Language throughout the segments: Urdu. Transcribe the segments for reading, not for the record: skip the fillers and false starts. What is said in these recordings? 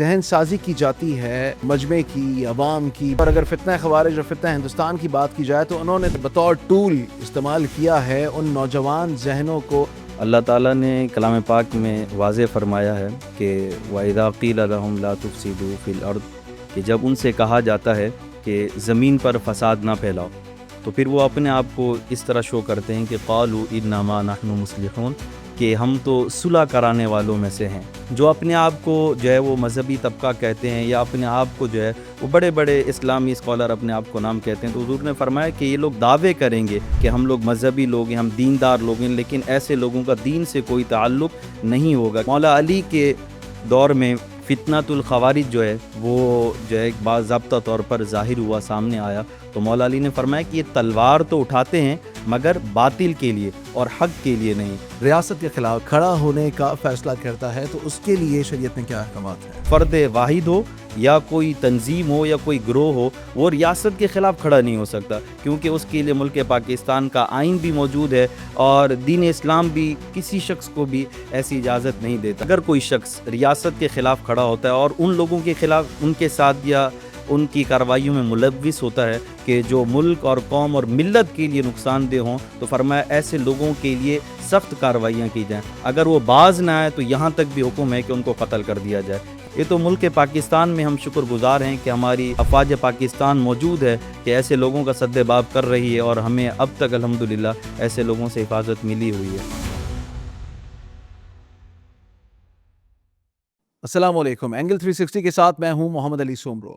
ذہن سازی کی جاتی ہے مجمع کی، عوام کی، اور اگر فتنہ خوارج اور فتنہ ہندوستان کی بات کی جائے تو انہوں نے بطور ٹول استعمال کیا ہے ان نوجوان ذہنوں کو۔ اللہ تعالیٰ نے کلام پاک میں واضح فرمایا ہے کہ وَإِذَا قِيلَ لَهُمْ لَا تُفْسِدُوا فِي الْأَرْضِ، کہ جب ان سے کہا جاتا ہے کہ زمین پر فساد نہ پھیلاؤ، تو پھر وہ اپنے آپ کو اس طرح شو کرتے ہیں کہ قَالُوا إِنَّمَا نَحْنُ مُصْلِحُونَ، کہ ہم تو صلح کرانے والوں میں سے ہیں۔ جو اپنے آپ کو جو ہے وہ مذہبی طبقہ کہتے ہیں، یا اپنے آپ کو جو ہے وہ بڑے بڑے اسلامی اسکالر اپنے آپ کو نام کہتے ہیں، تو حضور نے فرمایا کہ یہ لوگ دعوے کریں گے کہ ہم لوگ مذہبی لوگ ہیں، ہم دیندار لوگ ہیں، لیکن ایسے لوگوں کا دین سے کوئی تعلق نہیں ہوگا۔ مولا علی کے دور میں فتنۃ الخوارج جو ہے وہ جو ہے ایک باضابطہ طور پر ظاہر ہوا، سامنے آیا، تو مولا علی نے فرمایا کہ یہ تلوار تو اٹھاتے ہیں مگر باطل کے لیے اور حق کے لیے نہیں۔ ریاست کے خلاف کھڑا ہونے کا فیصلہ کرتا ہے تو اس کے لیے شریعت میں کیا احکامات ہیں؟ فرد واحد ہو یا کوئی تنظیم ہو یا کوئی گروہ ہو، وہ ریاست کے خلاف کھڑا نہیں ہو سکتا، کیونکہ اس کے لیے ملک پاکستان کا آئین بھی موجود ہے اور دین اسلام بھی کسی شخص کو بھی ایسی اجازت نہیں دیتا۔ اگر کوئی شخص ریاست کے خلاف کھڑا ہوتا ہے اور ان لوگوں کے خلاف ان کے ساتھ یا ان کی کارروائیوں میں ملوث ہوتا ہے کہ جو ملک اور قوم اور ملت کے لیے نقصان دہ ہوں، تو فرمایا ایسے لوگوں کے لیے سخت کارروائیاں کی جائیں۔ اگر وہ باز نہ آئے تو یہاں تک بھی حکم ہے کہ ان کو قتل کر دیا جائے۔ یہ تو ملک پاکستان میں ہم شکر گزار ہیں کہ ہماری افواج پاکستان موجود ہے کہ ایسے لوگوں کا سد باب کر رہی ہے، اور ہمیں اب تک الحمدللہ ایسے لوگوں سے حفاظت ملی ہوئی ہے۔ السلام علیکم، اینگل 360 کے ساتھ میں ہوں محمد علی سومرو۔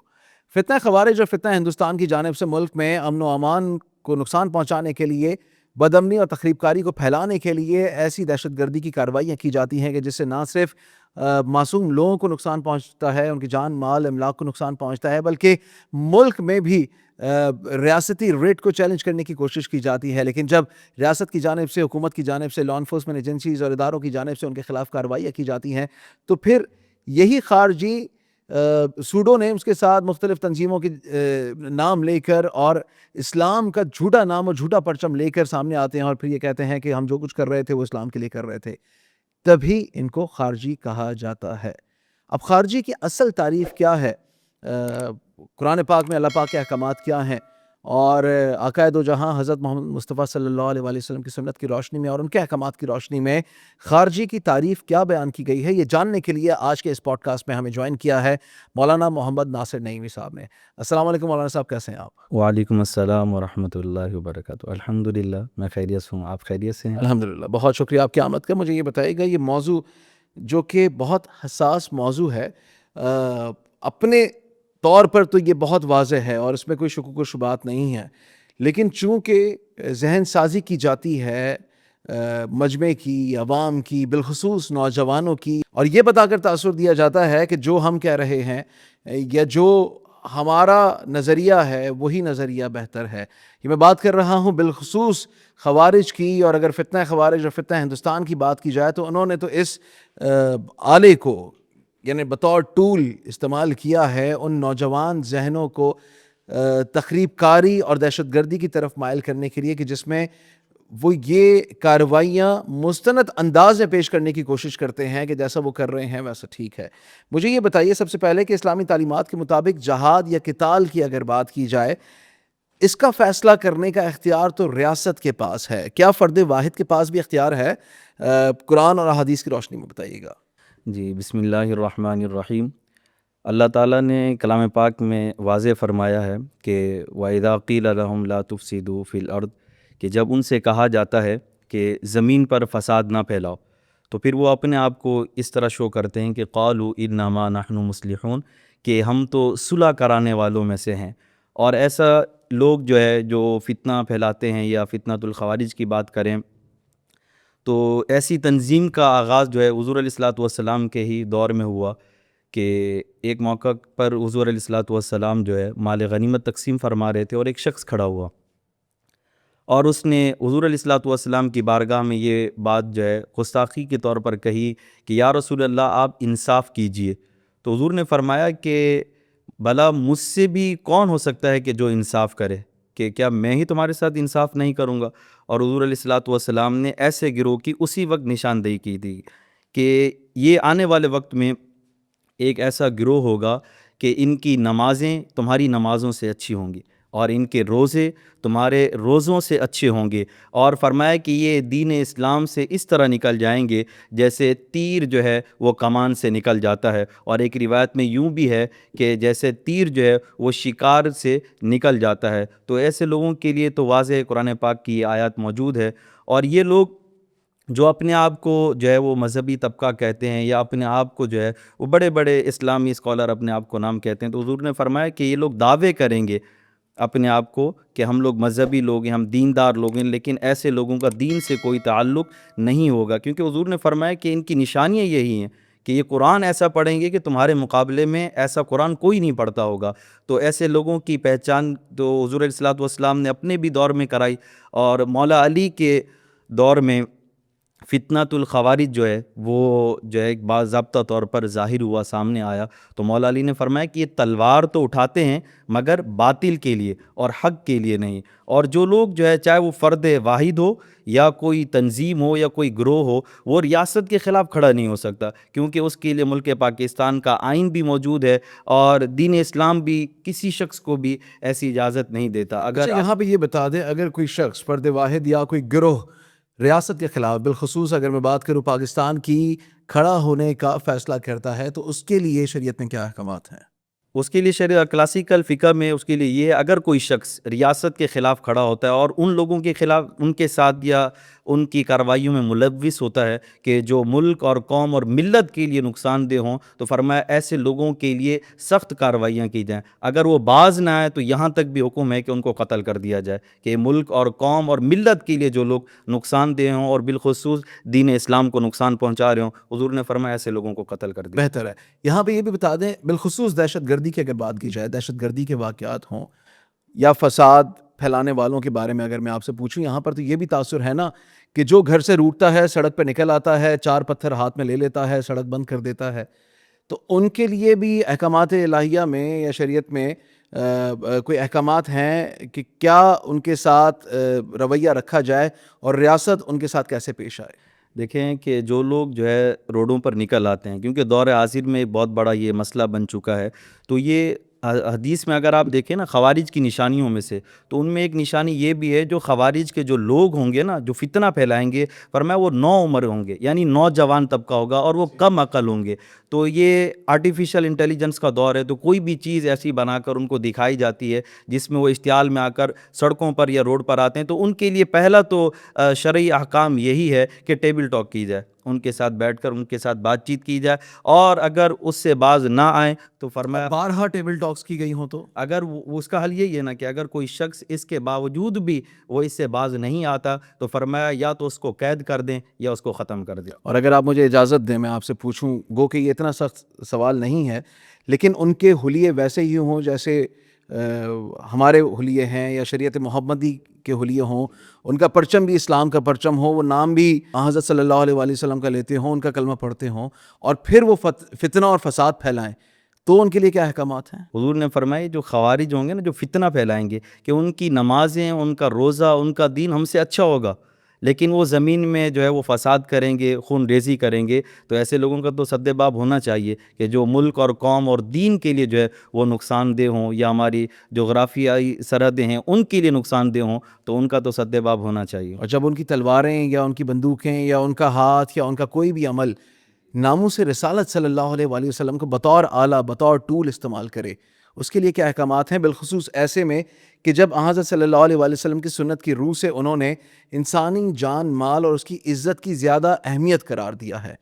فتنہ خوارج اور فتنہ ہندوستان کی جانب سے ملک میں امن و امان کو نقصان پہنچانے کے لیے، بدامنی اور تخریب کاری کو پھیلانے کے لیے ایسی دہشت گردی کی کارروائیاں کی جاتی ہیں کہ جس سے نہ صرف معصوم لوگوں کو نقصان پہنچتا ہے، ان کی جان مال املاک کو نقصان پہنچتا ہے، بلکہ ملک میں بھی ریاستی ریٹ کو چیلنج کرنے کی کوشش کی جاتی ہے۔ لیکن جب ریاست کی جانب سے، حکومت کی جانب سے، لا انفورسمنٹ ایجنسیز اور اداروں کی جانب سے ان کے خلاف کارروائیاں کی جاتی ہیں، تو پھر یہی خارجی سوڈو نیمز کے ساتھ مختلف تنظیموں کے نام لے کر اور اسلام کا جھوٹا نام اور جھوٹا پرچم لے کر سامنے آتے ہیں، اور پھر یہ کہتے ہیں کہ ہم جو کچھ کر رہے تھے وہ اسلام کے لیے کر رہے تھے، تبھی ان کو خارجی کہا جاتا ہے۔ اب خارجی کی اصل تعریف کیا ہے؟ قرآن پاک میں اللہ پاک کے احکامات کیا ہیں، اور آقا دو جہاں حضرت محمد مصطفیٰ صلی اللہ علیہ وآلہ وسلم کی سنت کی روشنی میں اور ان کے احکامات کی روشنی میں خارجی کی تعریف کیا بیان کی گئی ہے، یہ جاننے کے لیے آج کے اس پوڈ کاسٹ میں ہمیں جوائن کیا ہے مولانا محمد ناصر نعیمی صاحب نے۔ السلام علیکم مولانا صاحب، کیسے ہیں آپ؟ وعلیکم السلام ورحمۃ اللہ وبرکاتہ۔ الحمدللہ میں خیریت ہوں، آپ خیریت سے ہیں؟ الحمدللہ، بہت شکریہ آپ کی آمد کا۔ مجھے یہ بتائیے گا، یہ موضوع جو کہ بہت حساس موضوع ہے، اپنے طور پر تو یہ بہت واضح ہے اور اس میں کوئی شکوک و شبہات نہیں ہے، لیکن چونکہ ذہن سازی کی جاتی ہے مجمع کی، عوام کی، بالخصوص نوجوانوں کی، اور یہ بتا کر تاثر دیا جاتا ہے کہ جو ہم کہہ رہے ہیں یا جو ہمارا نظریہ ہے وہی نظریہ بہتر ہے۔ یہ میں بات کر رہا ہوں بالخصوص خوارج کی، اور اگر فتنہ خوارج اور فتنہ ہندوستان کی بات کی جائے تو انہوں نے تو اس آلے کو یعنی بطور ٹول استعمال کیا ہے ان نوجوان ذہنوں کو تخریب کاری اور دہشت گردی کی طرف مائل کرنے کے لیے، کہ جس میں وہ یہ کارروائیاں مستند انداز میں پیش کرنے کی کوشش کرتے ہیں کہ جیسا وہ کر رہے ہیں ویسا ٹھیک ہے۔ مجھے یہ بتائیے سب سے پہلے کہ اسلامی تعلیمات کے مطابق جہاد یا قتال کی اگر بات کی جائے، اس کا فیصلہ کرنے کا اختیار تو ریاست کے پاس ہے، کیا فرد واحد کے پاس بھی اختیار ہے؟ قرآن اور احادیث کی روشنی میں بتائیے گا۔ جی، بسم اللہ الرحمن الرحیم۔ اللہ تعالیٰ نے کلام پاک میں واضح فرمایا ہے کہ وَإِذَا قِيلَ لَهُمْ لَا تُفْسِدُوا فِي الْأَرْضِ، کہ جب ان سے کہا جاتا ہے کہ زمین پر فساد نہ پھیلاؤ، تو پھر وہ اپنے آپ کو اس طرح شو کرتے ہیں کہ قَالُوا إِنَّمَا نَحْنُ مُصْلِحُونَ، کہ ہم تو صلح کرانے والوں میں سے ہیں۔ اور ایسا لوگ جو ہے جو فتنہ پھیلاتے ہیں، یا فتنۃ الخوارج کی بات کریں، تو ایسی تنظیم کا آغاز جو ہے حضور علیہ الصلوۃ والسلام کے ہی دور میں ہوا کہ ایک موقع پر حضور علیہ الصلوۃ والسلام جو ہے مال غنیمت تقسیم فرما رہے تھے، اور ایک شخص کھڑا ہوا اور اس نے حضور علیہ الصلوۃ والسلام کی بارگاہ میں یہ بات جو ہے گستاخی کے طور پر کہی کہ یا رسول اللہ آپ انصاف کیجئے۔ تو حضور نے فرمایا کہ بھلا مجھ سے بھی کون ہو سکتا ہے کہ جو انصاف کرے، کہ کیا میں ہی تمہارے ساتھ انصاف نہیں کروں گا؟ اور حضور علیہ الصلوۃ والسلام نے ایسے گروہ کی اسی وقت نشاندہی کی تھی کہ یہ آنے والے وقت میں ایک ایسا گروہ ہوگا کہ ان کی نمازیں تمہاری نمازوں سے اچھی ہوں گی اور ان کے روزے تمہارے روزوں سے اچھے ہوں گے، اور فرمایا کہ یہ دین اسلام سے اس طرح نکل جائیں گے جیسے تیر جو ہے وہ کمان سے نکل جاتا ہے، اور ایک روایت میں یوں بھی ہے کہ جیسے تیر جو ہے وہ شکار سے نکل جاتا ہے۔ تو ایسے لوگوں کے لیے تو واضح قرآن پاک کی یہ آیات موجود ہے، اور یہ لوگ جو اپنے آپ کو جو ہے وہ مذہبی طبقہ کہتے ہیں یا اپنے آپ کو جو ہے وہ بڑے بڑے اسلامی اسکالر اپنے آپ کو نام کہتے ہیں، تو حضور نے فرمایا کہ یہ لوگ دعوے کریں گے اپنے آپ کو کہ ہم لوگ مذہبی لوگ ہیں، ہم دیندار لوگ ہیں، لیکن ایسے لوگوں کا دین سے کوئی تعلق نہیں ہوگا، کیونکہ حضور نے فرمایا کہ ان کی نشانیاں یہی ہیں کہ یہ قرآن ایسا پڑھیں گے کہ تمہارے مقابلے میں ایسا قرآن کوئی نہیں پڑھتا ہوگا۔ تو ایسے لوگوں کی پہچان تو حضور علیہ الصلوۃ والسلام نے اپنے بھی دور میں کرائی، اور مولا علی کے دور میں فتنۃ الخوارج جو ہے وہ جو ہے ایک باضابطہ طور پر ظاہر ہوا، سامنے آیا، تو مولا علی نے فرمایا کہ یہ تلوار تو اٹھاتے ہیں مگر باطل کے لیے اور حق کے لیے نہیں، اور جو لوگ جو ہے چاہے وہ فرد واحد ہو یا کوئی تنظیم ہو یا کوئی گروہ ہو، وہ ریاست کے خلاف کھڑا نہیں ہو سکتا، کیونکہ اس کے لیے ملک پاکستان کا آئین بھی موجود ہے اور دین اسلام بھی کسی شخص کو بھی ایسی اجازت نہیں دیتا۔ اگر یہاں پہ یہ بتا دیں، اگر کوئی شخص فرد واحد یا کوئی گروہ ریاست کے خلاف، بالخصوص اگر میں بات کروں پاکستان کی، کھڑا ہونے کا فیصلہ کرتا ہے تو اس کے لیے شریعت میں کیا احکامات ہیں؟ اس کے لیے کلاسیکل فقہ میں اس کے لیے یہ ہے، اگر کوئی شخص ریاست کے خلاف کھڑا ہوتا ہے اور ان لوگوں کے خلاف ان کے ساتھ یا ان کی کارروائیوں میں ملوث ہوتا ہے کہ جو ملک اور قوم اور ملت کے لیے نقصان دہ ہوں، تو فرمایا ایسے لوگوں کے لیے سخت کارروائیاں کی جائیں۔ اگر وہ باز نہ آئے تو یہاں تک بھی حکم ہے کہ ان کو قتل کر دیا جائے، کہ ملک اور قوم اور ملت کے لیے جو لوگ نقصان دہ ہوں اور بالخصوص دین اسلام کو نقصان پہنچا رہے ہوں، حضور نے فرمایا ایسے لوگوں کو قتل کر دیا۔ بہتر ہے۔ یہاں پہ یہ بھی بتا دیں، بالخصوص دہشت گردی کی اگر بات کی جائے، دہشت گردی کے واقعات ہوں یا فساد پھیلانے والوں کے بارے میں اگر میں آپ سے پوچھوں، یہاں پر تو یہ بھی تاثر ہے نا کہ جو گھر سے روٹتا ہے، سڑک پہ نکل آتا ہے، 4 پتھر ہاتھ میں لے لیتا ہے، سڑک بند کر دیتا ہے، تو ان کے لیے بھی احکامات الہیہ میں یا شریعت میں کوئی احکامات ہیں کہ کیا ان کے ساتھ رویہ رکھا جائے اور ریاست ان کے ساتھ کیسے پیش آئے؟ دیکھیں کہ جو لوگ جو ہے روڈوں پر نکل آتے ہیں، کیونکہ دور حاضر میں بہت بڑا یہ مسئلہ بن چکا ہے، تو یہ حدیث میں اگر آپ دیکھیں نا خوارج کی نشانیوں میں سے، تو ان میں ایک نشانی یہ بھی ہے، جو خوارج کے جو لوگ ہوں گے نا، جو فتنہ پھیلائیں گے، فرمایا وہ نو عمر ہوں گے، یعنی نوجوان طبقہ ہوگا اور وہ کم عقل ہوں گے۔ تو یہ آرٹیفیشل انٹیلیجنس کا دور ہے، تو کوئی بھی چیز ایسی بنا کر ان کو دکھائی جاتی ہے جس میں وہ اشتعال میں آ کر سڑکوں پر یا روڈ پر آتے ہیں، تو ان کے لیے پہلا تو شرعی احکام یہی ہے کہ ٹیبل ٹاک کی جائے، ان کے ساتھ بیٹھ کر ان کے ساتھ بات چیت کی جائے، اور اگر اس سے باز نہ آئیں تو فرمایا بارہا ٹیبل ٹاکس کی گئی ہوں تو اگر اس کا حل یہی ہے نا کہ اگر کوئی شخص اس کے باوجود بھی وہ اس سے باز نہیں آتا تو فرمایا یا تو اس کو قید کر دیں یا اس کو ختم کر دیں۔ اور اگر آپ مجھے اجازت دیں، میں آپ سے پوچھوں، گو کہ یہ اتنا سخت سوال نہیں ہے، لیکن ان کے حلیے ویسے ہی ہوں جیسے ہمارے حلیے ہیں یا شریعت محمدی کے حلیے ہوں، ان کا پرچم بھی اسلام کا پرچم ہو، وہ نام بھی حضرت صلی اللہ علیہ وآلہ وسلم کا لیتے ہوں، ان کا کلمہ پڑھتے ہوں، اور پھر وہ فتنہ اور فساد پھیلائیں، تو ان کے لیے کیا احکامات ہیں؟ حضور نے فرمایا جو خوارج ہوں گے نا، جو فتنہ پھیلائیں گے، کہ ان کی نمازیں، ان کا روزہ، ان کا دین ہم سے اچھا ہوگا، لیکن وہ زمین میں جو ہے وہ فساد کریں گے، خون ریزی کریں گے، تو ایسے لوگوں کا تو سد باب ہونا چاہیے کہ جو ملک اور قوم اور دین کے لیے جو ہے وہ نقصان دہ ہوں، یا ہماری جغرافیائی سرحدیں ہیں ان کے لیے نقصان دہ ہوں، تو ان کا تو سد باب ہونا چاہیے۔ اور جب ان کی تلواریں یا ان کی بندوقیں یا ان کا ہاتھ یا ان کا کوئی بھی عمل ناموس رسالت صلی اللہ علیہ وآلہ وسلم کو بطور آلہ، بطور ٹول استعمال کرے، اس کے لیے کیا احکامات ہیں؟ بالخصوص ایسے میں کہ جب حضرت صلی اللہ علیہ وآلہ وسلم کی سنت کی روح سے انہوں نے انسانی جان، مال اور اس کی عزت کی زیادہ اہمیت قرار دیا ہے،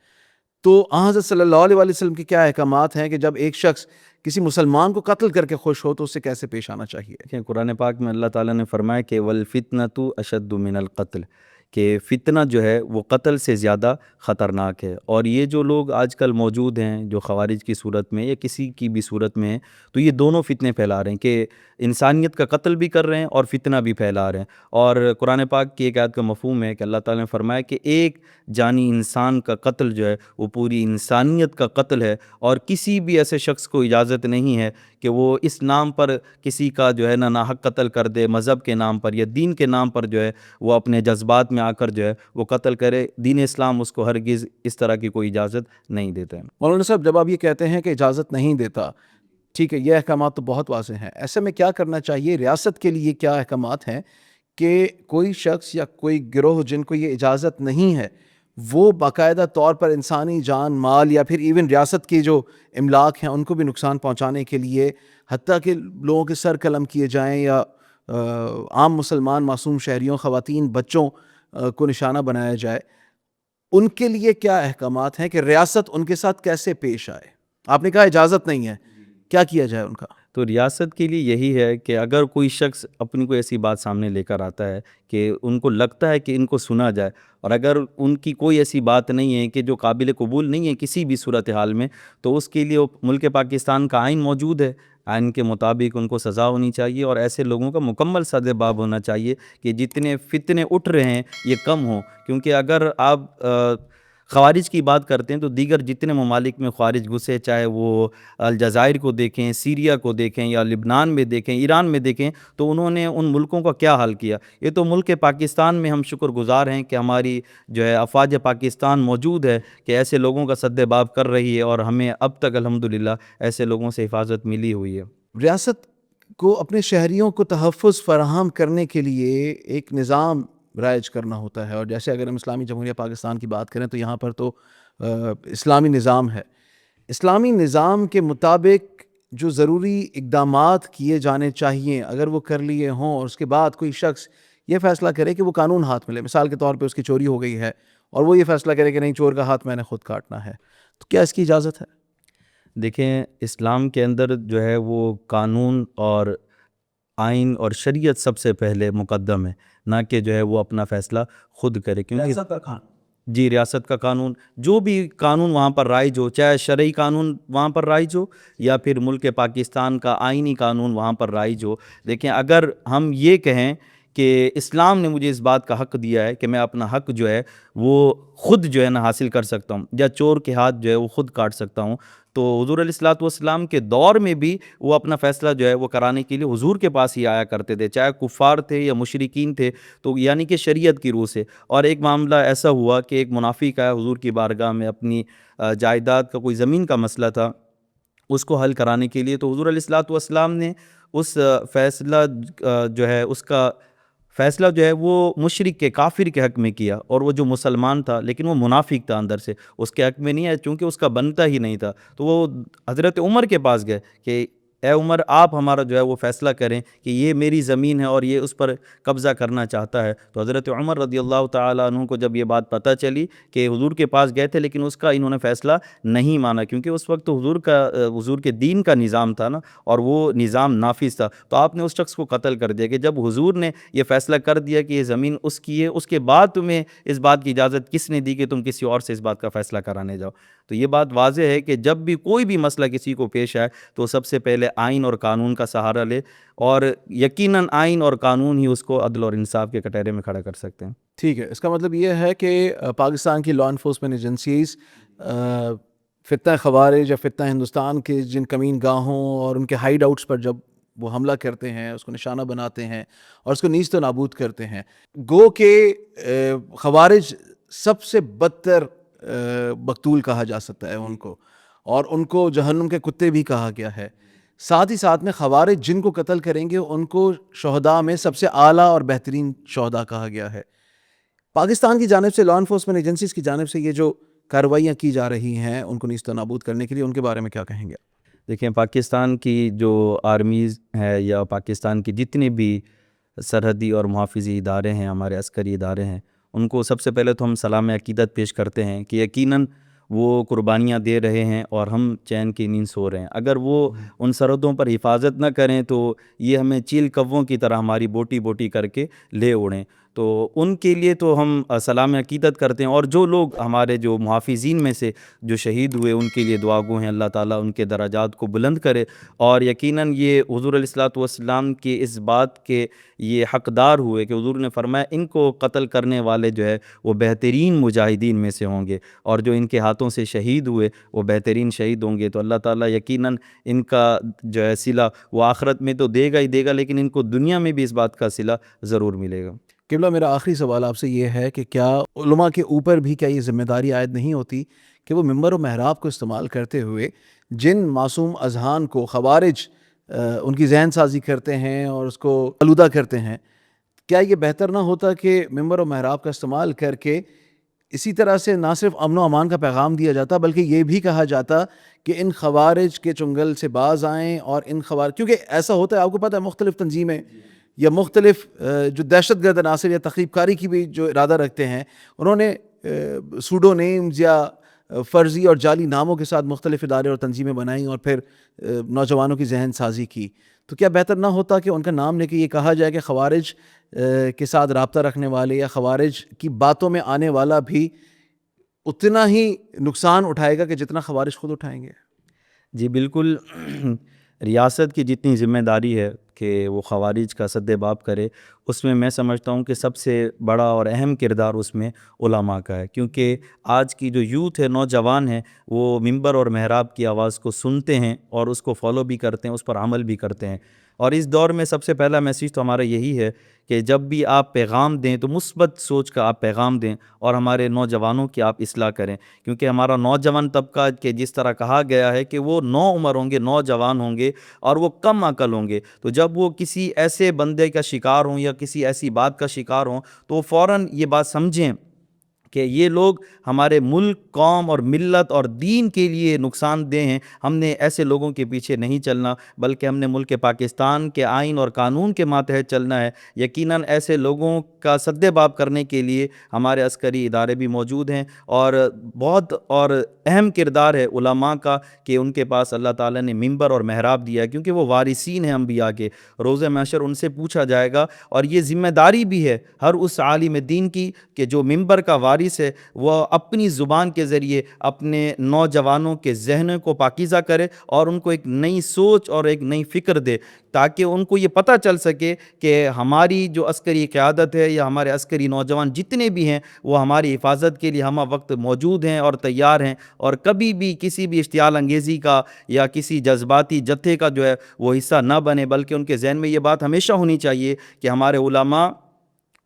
تو حضرت صلی اللہ علیہ وآلہ وسلم کے کیا احکامات ہیں کہ جب ایک شخص کسی مسلمان کو قتل کر کے خوش ہو تو اس سے کیسے پیش آنا چاہیے؟ کہ قرآن پاک میں اللہ تعالیٰ نے فرمایا کہ والفتنۃ اشد من القتل، کہ فتنہ جو ہے وہ قتل سے زیادہ خطرناک ہے۔ اور یہ جو لوگ آج کل موجود ہیں جو خوارج کی صورت میں یا کسی کی بھی صورت میں ہیں، تو یہ دونوں فتنے پھیلا رہے ہیں کہ انسانیت کا قتل بھی کر رہے ہیں اور فتنہ بھی پھیلا رہے ہیں۔ اور قرآن پاک کی ایک آیت کا مفہوم ہے کہ اللہ تعالیٰ نے فرمایا کہ ایک جانی انسان کا قتل جو ہے وہ پوری انسانیت کا قتل ہے، اور کسی بھی ایسے شخص کو اجازت نہیں ہے کہ وہ اس نام پر کسی کا جو ہے ناحق قتل کر دے، مذہب کے نام پر یا دین کے نام پر جو ہے وہ اپنے جذبات میں میں آ کر جو ہے وہ قتل کرے، دین اسلام اس کو ہرگز اس طرح کی کوئی اجازت نہیں دیتا ہے۔ مولانا صاحب، جب آپ یہ کہتے ہیں کہ اجازت نہیں دیتا، ٹھیک ہے، یہ احکامات تو بہت واضح ہیں، ایسے میں کیا کرنا چاہیے؟ ریاست کے لیے کیا احکامات ہیں کہ کوئی شخص یا کوئی گروہ جن کو یہ اجازت نہیں ہے وہ باقاعدہ طور پر انسانی جان مال یا پھر ایون ریاست کی جو املاک ہیں ان کو بھی نقصان پہنچانے کے لیے، حتیٰ کہ لوگوں کے سر قلم کیے جائیں یا عام مسلمان معصوم شہریوں، خواتین، بچوں کو نشانہ بنایا جائے، ان کے لیے کیا احکامات ہیں کہ ریاست ان کے ساتھ کیسے پیش آئے؟ آپ نے کہا اجازت نہیں ہے، کیا کیا جائے ان کا؟ تو ریاست کے لیے یہی ہے کہ اگر کوئی شخص اپنی کوئی ایسی بات سامنے لے کر آتا ہے کہ ان کو لگتا ہے کہ ان کو سنا جائے، اور اگر ان کی کوئی ایسی بات نہیں ہے کہ جو قابل قبول نہیں ہے کسی بھی صورتحال میں، تو اس کے لیے ملک پاکستان کا آئین موجود ہے، آئین کے مطابق ان کو سزا ہونی چاہیے، اور ایسے لوگوں کا مکمل سد باب ہونا چاہیے کہ جتنے فتنے اٹھ رہے ہیں یہ کم ہوں۔ کیونکہ اگر آپ خوارج کی بات کرتے ہیں تو دیگر جتنے ممالک میں خوارج گھسے، چاہے وہ الجزائر کو دیکھیں، سیریا کو دیکھیں، یا لبنان میں دیکھیں، ایران میں دیکھیں، تو انہوں نے ان ملکوں کا کیا حال کیا۔ یہ تو ملک پاکستان میں ہم شکر گزار ہیں کہ ہماری جو ہے افواج پاکستان موجود ہے کہ ایسے لوگوں کا سد باب کر رہی ہے، اور ہمیں اب تک الحمدللہ ایسے لوگوں سے حفاظت ملی ہوئی ہے۔ ریاست کو اپنے شہریوں کو تحفظ فراہم کرنے کے لیے ایک نظام رائج کرنا ہوتا ہے، اور جیسے اگر ہم اسلامی جمہوریہ پاکستان کی بات کریں تو یہاں پر تو اسلامی نظام ہے۔ اسلامی نظام کے مطابق جو ضروری اقدامات کیے جانے چاہیے اگر وہ کر لیے ہوں، اور اس کے بعد کوئی شخص یہ فیصلہ کرے کہ وہ قانون ہاتھ میں لے، مثال کے طور پہ اس کی چوری ہو گئی ہے اور وہ یہ فیصلہ کرے کہ نہیں، چور کا ہاتھ میں نے خود کاٹنا ہے، تو کیا اس کی اجازت ہے؟ دیکھیں، اسلام کے اندر جو ہے وہ قانون اور آئین اور شریعت سب سے پہلے مقدم ہے، نہ کہ جو ہے وہ اپنا فیصلہ خود کرے، کیونکہ جی ریاست کا قانون، جو بھی قانون وہاں پر رائج ہو، چاہے شرعی قانون وہاں پر رائج ہو یا پھر ملک پاکستان کا آئینی قانون وہاں پر رائج ہو۔ دیکھیں، اگر ہم یہ کہیں کہ اسلام نے مجھے اس بات کا حق دیا ہے کہ میں اپنا حق جو ہے وہ خود جو ہے نا حاصل کر سکتا ہوں، یا چور کے ہاتھ جو ہے وہ خود کاٹ سکتا ہوں، تو حضور علیہ الصلوۃ والسلام کے دور میں بھی وہ اپنا فیصلہ جو ہے وہ کرانے کے لیے حضور کے پاس ہی آیا کرتے تھے، چاہے کفار تھے یا مشرکین تھے، تو یعنی کہ شریعت کی روح سے۔ اور ایک معاملہ ایسا ہوا کہ ایک منافق آیا حضور کی بارگاہ میں، اپنی جائیداد کا کوئی زمین کا مسئلہ تھا، اس کو حل کرانے کے لیے، تو حضور علیہ الصلوۃ والسلام نے اس فیصلہ جو ہے اس کا فیصلہ جو ہے وہ مشرک کے، کافر کے حق میں کیا، اور وہ جو مسلمان تھا لیکن وہ منافق تھا اندر سے، اس کے حق میں نہیں ہے، چونکہ اس کا بنتا ہی نہیں تھا۔ تو وہ حضرت عمر کے پاس گئے کہ اے عمر، آپ ہمارا جو ہے وہ فیصلہ کریں کہ یہ میری زمین ہے اور یہ اس پر قبضہ کرنا چاہتا ہے۔ تو حضرت عمر رضی اللہ تعالیٰ عنہ کو جب یہ بات پتہ چلی کہ حضور کے پاس گئے تھے لیکن اس کا انہوں نے فیصلہ نہیں مانا، کیونکہ اس وقت تو حضور کے دین کا نظام تھا نا، اور وہ نظام نافذ تھا، تو آپ نے اس شخص کو قتل کر دیا کہ جب حضور نے یہ فیصلہ کر دیا کہ یہ زمین اس کی ہے، اس کے بعد تمہیں اس بات کی اجازت کس نے دی کہ تم کسی اور سے اس بات کا فیصلہ کرانے جاؤ؟ تو یہ بات واضح ہے کہ جب بھی کوئی بھی مسئلہ کسی کو پیش آئے تو سب سے پہلے آئین اور قانون کا سہارا لے، اور یقیناً آئین اور قانون ہی اس کو عدل اور انصاف کے کٹہرے میں کھڑا کر سکتے ہیں۔ ٹھیک ہے، اس کا مطلب یہ ہے کہ پاکستان کی لا انفورسمنٹ ایجنسیز فتنہ خوارج یا فتنہ ہندوستان کے جن کمین گاہوں اور ان کے ہائیڈ آؤٹس پر جب وہ حملہ کرتے ہیں، اس کو نشانہ بناتے ہیں اور اس کو نیست و نابود کرتے ہیں، گو کہ خوارج سب سے بدتر مقتول کہا جا سکتا ہے ان کو، اور ان کو جہنم کے کتے بھی کہا گیا ہے۔ ساتھ ہی ساتھ میں خوارج جن کو قتل کریں گے ان کو شہداء میں سب سے اعلیٰ اور بہترین شہداء کہا گیا ہے۔ پاکستان کی جانب سے لا انفورسمنٹ ایجنسیز کی جانب سے یہ جو کارروائیاں کی جا رہی ہیں ان کو نیست و نابود کرنے کے لیے، ان کے بارے میں کیا کہیں گے؟ دیکھیں، پاکستان کی جو آرمیز ہے یا پاکستان کی جتنے بھی سرحدی اور محافظی ادارے ہیں، ہمارے عسکری ادارے ہیں، ان کو سب سے پہلے تو ہم سلام عقیدت پیش کرتے ہیں کہ یقیناً وہ قربانیاں دے رہے ہیں اور ہم چین کی نیند سو رہے ہیں۔ اگر وہ ان سرحدوں پر حفاظت نہ کریں تو یہ ہمیں چیل کووں کی طرح ہماری بوٹی بوٹی کر کے لے اڑیں، تو ان کے لیے تو ہم سلام عقیدت کرتے ہیں۔ اور جو لوگ ہمارے جو محافظین میں سے جو شہید ہوئے ان کے لیے دعا گو ہیں، اللہ تعالیٰ ان کے درجات کو بلند کرے، اور یقیناً یہ حضور علیہ الصلوۃ والسلام کے اس بات کے یہ حقدار ہوئے کہ حضور نے فرمایا ان کو قتل کرنے والے جو ہے وہ بہترین مجاہدین میں سے ہوں گے، اور جو ان کے ہاتھوں سے شہید ہوئے وہ بہترین شہید ہوں گے۔ تو اللہ تعالیٰ یقیناً ان کا جو ہے صلہ وہ آخرت میں تو دے گا ہی دے گا، لیکن ان کو دنیا میں بھی اس بات کا صلہ ضرور ملے گا۔ قبلہ میرا آخری سوال آپ سے یہ ہے کہ کیا علماء کے اوپر بھی کیا یہ ذمہ داری عائد نہیں ہوتی کہ وہ ممبر و محراب کو استعمال کرتے ہوئے جن معصوم اذہان کو خوارج ان کی ذہن سازی کرتے ہیں اور اس کو آلودہ کرتے ہیں، کیا یہ بہتر نہ ہوتا کہ ممبر و محراب کا استعمال کر کے اسی طرح سے نہ صرف امن و امان کا پیغام دیا جاتا بلکہ یہ بھی کہا جاتا کہ ان خوارج کے چنگل سے باز آئیں، اور ان خوارج، کیونکہ ایسا ہوتا ہے آپ کو پتہ ہے مختلف تنظیمیں یا مختلف جو دہشت گرد عناصر یا تخریب کاری کی بھی جو ارادہ رکھتے ہیں، انہوں نے سوڈو نیمز یا فرضی اور جعلی ناموں کے ساتھ مختلف ادارے اور تنظیمیں بنائیں اور پھر نوجوانوں کی ذہن سازی کی. تو کیا بہتر نہ ہوتا کہ ان کا نام لے کے یہ کہا جائے کہ خوارج کے ساتھ رابطہ رکھنے والے یا خوارج کی باتوں میں آنے والا بھی اتنا ہی نقصان اٹھائے گا کہ جتنا خوارج خود اٹھائیں گے؟ جی بالکل، ریاست کی جتنی ذمہ داری ہے کہ وہ خوارج کا سد باب کرے، اس میں سمجھتا ہوں کہ سب سے بڑا اور اہم کردار اس میں علماء کا ہے، کیونکہ آج کی جو یوتھ ہے، نوجوان ہیں، وہ ممبر اور محراب کی آواز کو سنتے ہیں اور اس کو فالو بھی کرتے ہیں، اس پر عمل بھی کرتے ہیں. اور اس دور میں سب سے پہلا میسیج تو ہمارا یہی ہے کہ جب بھی آپ پیغام دیں تو مثبت سوچ کا آپ پیغام دیں اور ہمارے نوجوانوں کی آپ اصلاح کریں، کیونکہ ہمارا نوجوان طبقہ کہ جس طرح کہا گیا ہے کہ وہ نو عمر ہوں گے، نوجوان ہوں گے اور وہ کم عقل ہوں گے. تو جب وہ کسی ایسے بندے کا شکار ہوں یا کسی ایسی بات کا شکار ہوں تو وہ فوراً یہ بات سمجھیں کہ یہ لوگ ہمارے ملک، قوم اور ملت اور دین کے لیے نقصان دہ ہیں. ہم نے ایسے لوگوں کے پیچھے نہیں چلنا، بلکہ ہم نے ملک پاکستان کے آئین اور قانون کے ماتحت چلنا ہے. یقیناً ایسے لوگوں کا سد باب کرنے کے لیے ہمارے عسکری ادارے بھی موجود ہیں، اور بہت اور اہم کردار ہے علماء کا کہ ان کے پاس اللہ تعالیٰ نے ممبر اور محراب دیا ہے، کیونکہ وہ وارثین ہیں انبیاء کے. روز محشر ان سے پوچھا جائے گا، اور یہ ذمہ داری بھی ہے ہر اس عالم دین کی کہ جو ممبر کا وارث ہے وہ اپنی زبان کے ذریعے اپنے نوجوانوں کے ذہنوں کو پاکیزہ کرے اور ان کو ایک نئی سوچ اور ایک نئی فکر دے، تاکہ ان کو یہ پتہ چل سکے کہ ہماری جو عسکری قیادت ہے یا ہمارے عسکری نوجوان جتنے بھی ہیں وہ ہماری حفاظت کے لیے ہمہ وقت موجود ہیں اور تیار ہیں، اور کبھی بھی کسی بھی اشتعال انگیزی کا یا کسی جذباتی جتھے کا جو ہے وہ حصہ نہ بنے، بلکہ ان کے ذہن میں یہ بات ہمیشہ ہونی چاہیے کہ ہمارے علماء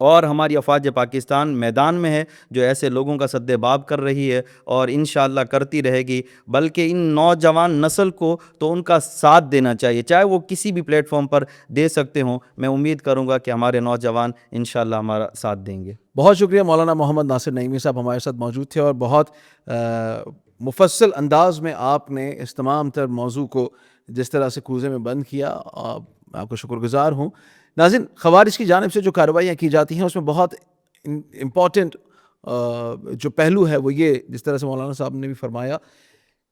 اور ہماری افواج پاکستان میدان میں ہے جو ایسے لوگوں کا سد باب کر رہی ہے اور انشاءاللہ کرتی رہے گی. بلکہ ان نوجوان نسل کو تو ان کا ساتھ دینا چاہیے، چاہے وہ کسی بھی پلیٹ فارم پر دے سکتے ہوں. میں امید کروں گا کہ ہمارے نوجوان انشاءاللہ ہمارا ساتھ دیں گے. بہت شکریہ مولانا محمد ناصر نعیمی صاحب، ہمارے ساتھ موجود تھے اور بہت مفصل انداز میں آپ نے اس تمام تر موضوع کو جس طرح سے کوزے میں بند کیا، میں آپ کو شکر گزار ہوں. ناظرین، خوارج کی جانب سے جو کارروائیاں کی جاتی ہیں اس میں بہت امپورٹنٹ جو پہلو ہے وہ یہ، جس طرح سے مولانا صاحب نے بھی فرمایا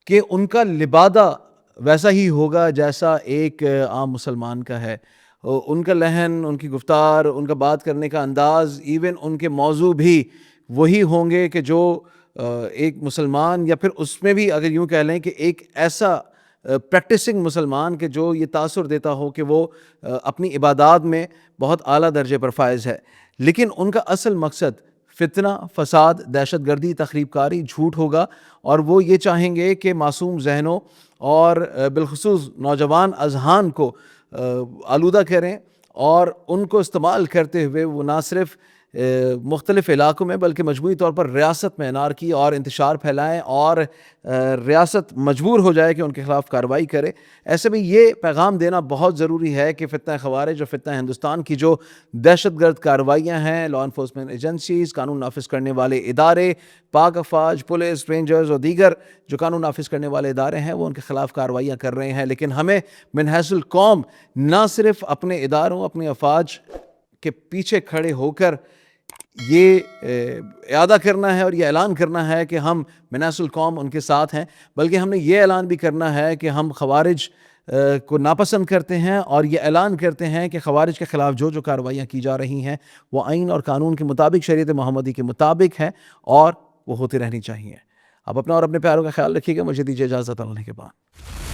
کہ ان کا لبادہ ویسا ہی ہوگا جیسا ایک عام مسلمان کا ہے. ان کا لہن، ان کی گفتار، ان کا بات کرنے کا انداز، ایون ان کے موضوع بھی وہی ہوں گے کہ جو ایک مسلمان، یا پھر اس میں بھی اگر یوں کہہ لیں کہ ایک ایسا پریکٹسنگ مسلمان کہ جو یہ تاثر دیتا ہو کہ وہ اپنی عبادات میں بہت اعلیٰ درجے پر فائز ہے. لیکن ان کا اصل مقصد فتنہ، فساد، دہشت گردی، تخریب کاری، جھوٹ ہوگا، اور وہ یہ چاہیں گے کہ معصوم ذہنوں اور بالخصوص نوجوان اذہان کو آلودہ کریں، اور ان کو استعمال کرتے ہوئے وہ نہ صرف مختلف علاقوں میں بلکہ مجموعی طور پر ریاست میں انارکی اور انتشار پھیلائیں، اور ریاست مجبور ہو جائے کہ ان کے خلاف کارروائی کرے. ایسے میں یہ پیغام دینا بہت ضروری ہے کہ فتنہ خوارج اور فتنہ ہندوستان کی جو دہشت گرد کارروائیاں ہیں، لا انفورسمنٹ ایجنسیز، قانون نافذ کرنے والے ادارے، پاک افواج، پولیس، رینجرز اور دیگر جو قانون نافذ کرنے والے ادارے ہیں، وہ ان کے خلاف کارروائیاں کر رہے ہیں. لیکن ہمیں من حیث القوم نہ صرف اپنے اداروں، اپنے افواج کے پیچھے کھڑے ہو کر یہ اعادہ کرنا ہے اور یہ اعلان کرنا ہے کہ ہم من حیث القوم ان کے ساتھ ہیں، بلکہ ہم نے یہ اعلان بھی کرنا ہے کہ ہم خوارج کو ناپسند کرتے ہیں، اور یہ اعلان کرتے ہیں کہ خوارج کے خلاف جو جو کارروائیاں کی جا رہی ہیں وہ آئین اور قانون کے مطابق، شریعت محمدی کے مطابق ہیں، اور وہ ہوتی رہنی چاہیے. آپ اپنا اور اپنے پیاروں کا خیال رکھیے گا. مجھے دیجیے اجازت اللہ کے بعد.